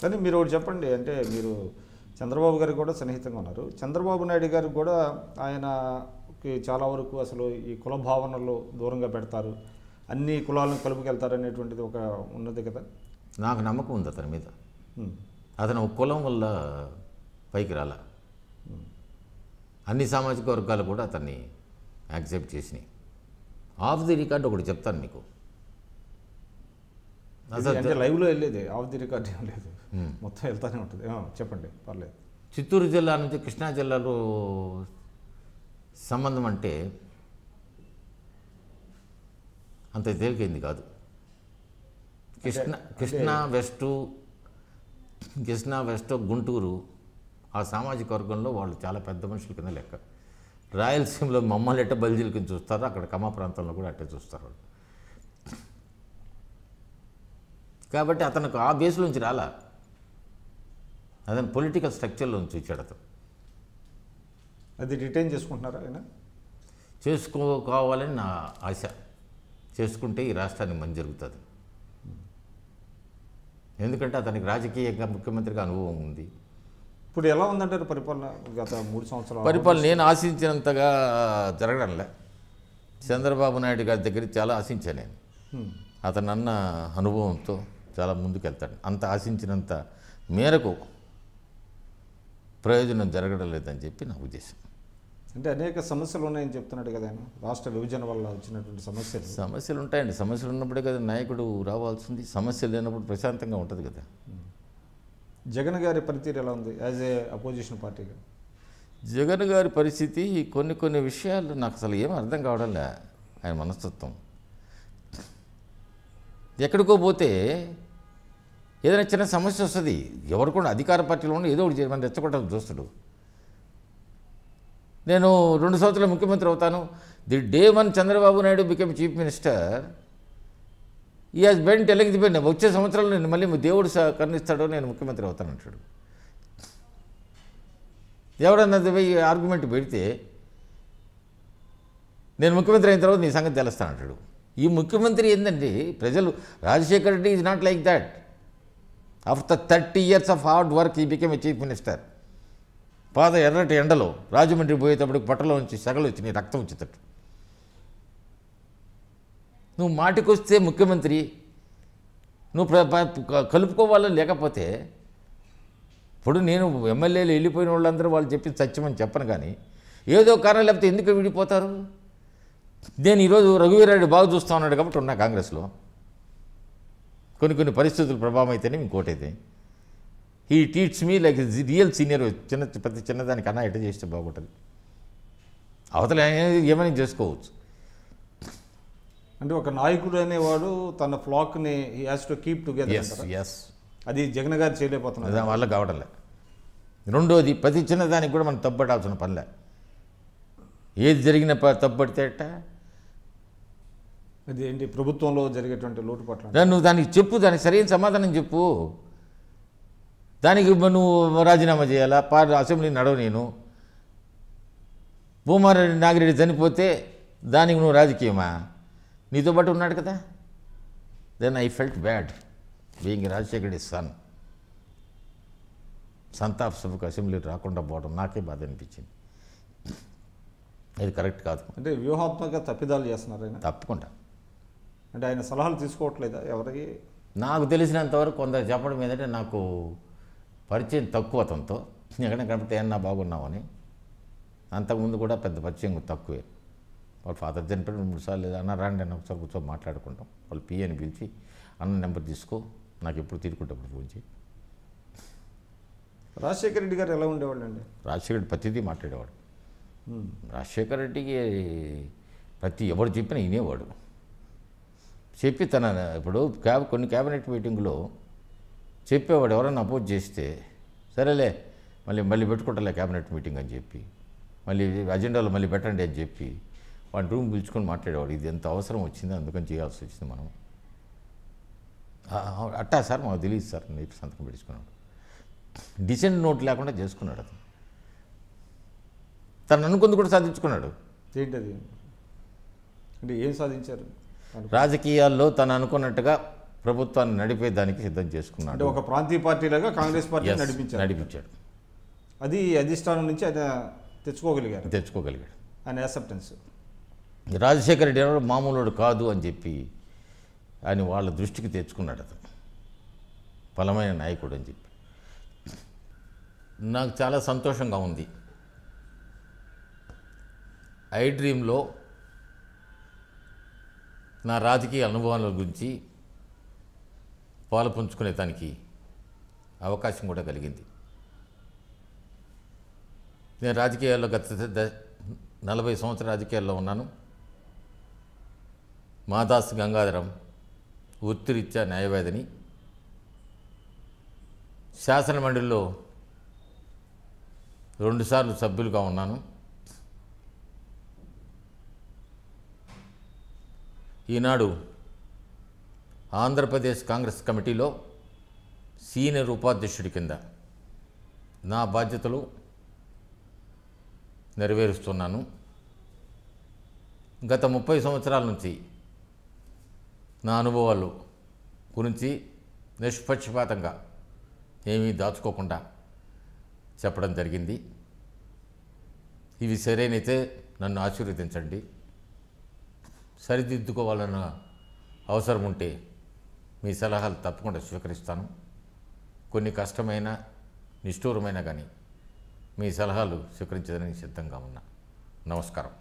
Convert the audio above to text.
కానీ మీరు ఒకటి చెప్పండి, అంటే మీరు చంద్రబాబు గారికి కూడా సన్నిహితంగా ఉన్నారు. చంద్రబాబు నాయుడు గారికి కూడా ఆయనకి చాలా వరకు అసలు ఈ కుల భావనలు దూరంగా పెడతారు, అన్ని కులాలను కలుపుకెళ్తారు అనేటువంటిది ఒక ఉన్నది కదా. నాకు నమ్మకం ఉంది అతని మీద. అతను ఒక కులం వల్ల పైకి రాల, అన్ని సామాజిక వర్గాలు కూడా అతన్ని యాక్సెప్ట్ చేసినాయి. ఆఫ్ ది రికార్డ్ ఒకటి చెప్తాను మీకు. అంటే లైవ్లో వెళ్ళేది, ఆఫ్ ది రికార్డ్ ఏం లేదు, మొత్తం వెళ్తానే ఉంటుంది. చెప్పండి, పర్లేదు. చిత్తూరు జిల్లా నుంచి కృష్ణా జిల్లాలో సంబంధం అంటే అంత తేలికైంది కాదు. కృష్ణా వెస్ట్ గుంటూరు ఆ సామాజిక వర్గంలో వాళ్ళు చాలా పెద్ద మనుషుల కింద లెక్క. రాయలసీమలో మమ్మల్ని ఎట్ట బల్జీల కింద చూస్తారు, అక్కడ కమ్మ ప్రాంతంలో కూడా అట్టే చూస్తారు వాళ్ళు. కాబట్టి అతనికి ఆ బేస్లోంచి రాలా, అతను పొలిటికల్ స్ట్రక్చర్లోంచి వచ్చాడు అతను. అది రిటైన్ చేసుకుంటున్నారా ఆయన? చేసుకోవాలని నా ఆశ. చేసుకుంటే ఈ రాష్ట్రానికి మంచి జరుగుతుంది. ఎందుకంటే అతనికి రాజకీయంగా ముఖ్యమంత్రిగా అనుభవం ఉంది. ఇప్పుడు ఎలా ఉందంటారు పరిపాలన? గత 3 సంవత్సరాలు పరిపాలన నేను ఆశించినంతగా జరగడంలే. చంద్రబాబు నాయుడు గారి దగ్గర చాలా ఆశించాను నేను. అతను అన్న అనుభవంతో చాలా ముందుకెళ్తాడు. అంత ఆశించినంత మేరకు ప్రయోజనం జరగడం లేదని చెప్పి నా ఉద్దేశం. అంటే అనేక సమస్యలు ఉన్నాయని చెప్తున్నాడు కదా ఆయన, రాష్ట్ర విభజన వల్ల వచ్చినటువంటి సమస్యలు ఉంటాయండి. సమస్యలు ఉన్నప్పుడే కదా నాయకుడు రావాల్సింది. సమస్యలు లేనప్పుడు ప్రశాంతంగా ఉంటుంది కదా. జగన్ గారి పనితీరు ఎలా ఉంది యాజ్ ఏ అపోజిషన్ పార్టీగా? జగన్ గారి పరిస్థితి కొన్ని విషయాలు నాకు అసలు ఏం అర్థం కావడంలే. ఆయన మనస్తత్వం ఎక్కడికో పోతే ఏదైనా చిన్న సమస్య వస్తుంది, ఎవరు కూడా అధికార పార్టీలో ఉన్న ఏదో ఒకటి చేయమని రెచ్చగొట్టడం చూస్తాడు. నేను 2 సంవత్సరాలు ముఖ్యమంత్రి అవుతాను, the day 1 Chandrababu Naidu became chief minister, he has been telling the pen, వచ్చే సంవత్సరాలు నేను మళ్ళీ దేవుడు కరుణిస్తాడో నేను ముఖ్యమంత్రి అవుతానంటాడు. ఎవడన్నది పోయి ఆర్గ్యుమెంట్ పెడితే నేను ముఖ్యమంత్రి అయిన తర్వాత నీ సంగతి తెలుస్తానంటాడు. ఈ ముఖ్యమంత్రి ఏంటంటే ప్రజలు, Rajasekhar Reddy is not like that. After 30 years of hard work ఈ బికెమ్ ఏ చీఫ్ మినిస్టర్. పాత ఎర్రటి ఎండలో రాజమండ్రి పోయేటప్పుడు పట్టలో నుంచి సగలు వచ్చి నీ రక్తం వచ్చేటట్టు. నువ్వు మాటికొస్తే ముఖ్యమంత్రి, నువ్వు కలుపుకోవాలని లేకపోతే, ఇప్పుడు నేను ఎమ్మెల్యేలు వెళ్ళిపోయిన వాళ్ళందరూ వాళ్ళు చెప్పి సత్యమని చెప్పను, కానీ ఏదో కారణం లేకపోతే ఎందుకు విడిపోతారు? నేను ఈరోజు రఘువీరారెడ్డి బాగా చూస్తూ ఉన్నాడు కాబట్టి ఉన్నా కాంగ్రెస్లో. కొన్ని పరిస్థితుల ప్రభావం అయితేనే ఇంకోటైతే he treats me like real senior. ప్రతి చిన్నదానికి అన్నా ఎట చేస్తే బాగుంటుంది. అవతల ఏమైనా చేసుకోవచ్చు. అంటే ఒక నాయకుడు అనేవాడు తన ఫ్లాక్ని he has to keep together. అది జగన్ గారు చేయలేకపోతున్నారు, దాని వల్ల కావడంలే. రెండోది, ప్రతి చిన్నదానికి కూడా మనం తప్పడాల్సిన పనిలే. ఏది జరిగిన తప్పడితే అట్ట. అది ఏంటి ప్రభుత్వంలో జరిగేటువంటి లోటుపాట్లు? నువ్వు దానికి చెప్పు, దానికి సరైన సమాధానం చెప్పు. దానికి నువ్వు రాజీనామా చేయాలా? అసెంబ్లీ నడవ. నేను భూమారెడ్డి నాగిరెడ్డి చనిపోతే దానికి నువ్వు రాజకీయమా? నీతో పాటు ఉన్నాడు కదా. Then I felt bad being Rajasekhar Reddy son. సంతాప్ సభకు అసెంబ్లీకి రాకుండా పోవడం నాకే బాధ అనిపించింది. అది కరెక్ట్ కాదు. అంటే వ్యూహాత్మక తప్పిదాలు చేస్తున్నారు ఆయన. తప్పకుండా. అంటే ఆయన సలహాలు తీసుకోవట్లేదా ఎవరికి? నాకు తెలిసినంతవరకు కొందరు చెప్పడం ఏంటంటే, నాకు పరిచయం తక్కువ అతనితో. ఎక్కడ కనిపితే ఏమన్నా బాగున్నామని. అంతకుముందు కూడా పెద్ద పరిచయం తక్కువే. వాళ్ళ ఫాదర్ చనిపోయిన 3 సార్లు లేదా అన్న రాండి అన్న ఒకసారి కూర్చొని మాట్లాడుకుంటాం. వాళ్ళు పిఏని పిలిచి అన్న నెంబర్ తీసుకో, నాకు ఎప్పుడు తీరుకుంటప్పుడు ఫోన్ చేయి. రాజశేఖర రెడ్డి గారు ఎలా ఉండేవాళ్ళు అండి? రాజశేఖర రెడ్డి ప్రతిదీ మాట్లాడేవాడు. రాజశేఖర రెడ్డికి ప్రతి ఎవరు చెప్పినా వినేవాడు. చెప్పి ఇప్పుడు కొన్ని క్యాబినెట్ మీటింగ్లో చెప్పేవాడు. ఎవరైనా అపోజ్ చేస్తే సరేలే మళ్ళీ పెట్టుకుంటలే క్యాబినెట్ మీటింగ్ అని చెప్పి, మళ్ళీ అజెండాలో మళ్ళీ పెట్టండి అని చెప్పి వాడిని రూమ్ పిలుచుకొని మాట్లాడేవాడు. ఇది ఎంత అవసరం వచ్చిందో అందుకని చేయాల్సి వచ్చింది మనం. అట్టా సార్ మాకు తెలియదు సార్ అని చెప్పి సంతకం పెట్టుకున్నాడు. డిసెంట్ నోట్ లేకుండా చేసుకున్నాడు అతను. తను అనుకుంది కూడా సాధించుకున్నాడు. ఏంటది? అంటే ఏం సాధించారు? రాజకీయాల్లో తను అనుకున్నట్టుగా ప్రభుత్వాన్ని నడిపేదానికి సిద్ధం అంటే చేసుకున్నాడు. ఒక ప్రాంతీయ పార్టీలాగా కాంగ్రెస్ పార్టీ Yes, నడిపించారు. నడిపించాడు, అది అధిష్టానం నుంచి ఆయన తెచ్చుకోగలిగాడు ఆయన యాక్సెప్టెన్స్. రాజశేఖర రెడ్డి ఎవరు మామూలుడు కాదు అని చెప్పి ఆయన వాళ్ళ దృష్టికి తెచ్చుకున్నాడు. అతను బలమైన నాయకుడు అని చెప్పి నాకు చాలా సంతోషంగా ఉంది. ఐ డ్రీమ్లో నా రాజకీయ అనుభవాల గురించి పాలు పంచుకునే దానికి అవకాశం కూడా కలిగింది. నేను రాజకీయాల్లో గత 40 సంవత్సరాల రాజకీయాల్లో ఉన్నాను. మాదాస్ గంగాధరం వృత్తిరీత్యా న్యాయవాదిని. శాసనమండలిలో 2 సార్లు సభ్యులుగా ఉన్నాను. ఈనాడు ఆంధ్రప్రదేశ్ కాంగ్రెస్ కమిటీలో సీనియర్ ఉపాధ్యక్షుడి కింద నా బాధ్యతలు నెరవేరుస్తున్నాను. గత 30 సంవత్సరాల నుంచి నా అనుభవాలు గురించి నిష్పక్షపాతంగా ఏమీ దాచుకోకుండా చెప్పడం జరిగింది. ఇవి సరైనైతే నన్ను ఆశీర్వదించండి. సరిదిద్దుకోవాలన్న అవసరం ఉంటే మీ సలహాలు తప్పకుండా స్వీకరిస్తాను. కొన్ని కష్టమైన నిష్ఠూరమైన కానీ మీ సలహాలు స్వీకరించడానికి సిద్ధంగా ఉన్నా. నమస్కారం.